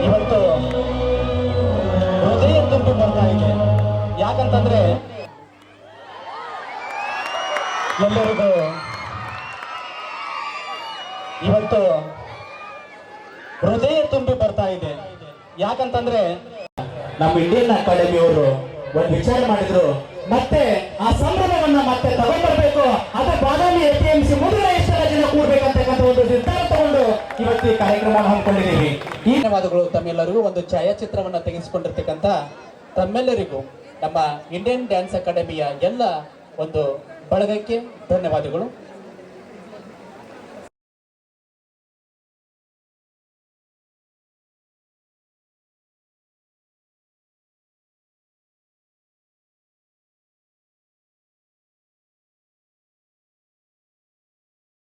ಇವತ್ತು ಹೃದಯ ತುಂಬಿ ಬರ್ತಾ ಇದೆ. ಯಾಕಂತಂದ್ರೆ ಎಲ್ಲರಿಗೂ ಇವತ್ತು ಹೃದಯ ತುಂಬಿ ಬರ್ತಾ ಇದೆ. ಯಾಕಂತಂದ್ರೆ ನಮ್ಮ ಇಂಡಿಯನ್ ಅಕಾಡೆಮಿಯವರು ಒಂದು ವಿಚಾರ ಮಾಡಿದ್ರು, ಮತ್ತೆ ಆ ಸಂಭ್ರಮವನ್ನ ಮತ್ತೆ ತಗೊಂಡ್ಬರ್ಬೇಕು, ಅದು ಬಾದಾಮಿ APMC ಮುಂದೆ ಎಷ್ಟರ ಜನ ಕೂಡ್ಬೇಕಂತಕ್ಕಂಥ ಒಂದು ನಿರ್ಧಾರ ತಗೊಂಡು ಇವತ್ತು ಈ ಕಾರ್ಯಕ್ರಮವನ್ನು ಹಮ್ಮಿಕೊಂಡಿದ್ದೀವಿ. ಧನ್ಯವಾದಗಳು ತಮ್ಮೆಲ್ಲರಿಗೂ. ಒಂದು ಛಾಯಾಚಿತ್ರವನ್ನ ತೆಗೆಸಿಕೊಂಡಿರ್ತಕ್ಕಂಥ ತಮ್ಮೆಲ್ಲರಿಗೂ ನಮ್ಮ ಇಂಡಿಯನ್ ಡ್ಯಾನ್ಸ್ ಅಕಾಡೆಮಿಯ ಎಲ್ಲ ಒಂದು ಬಳಗಕ್ಕೆ ಧನ್ಯವಾದಗಳು.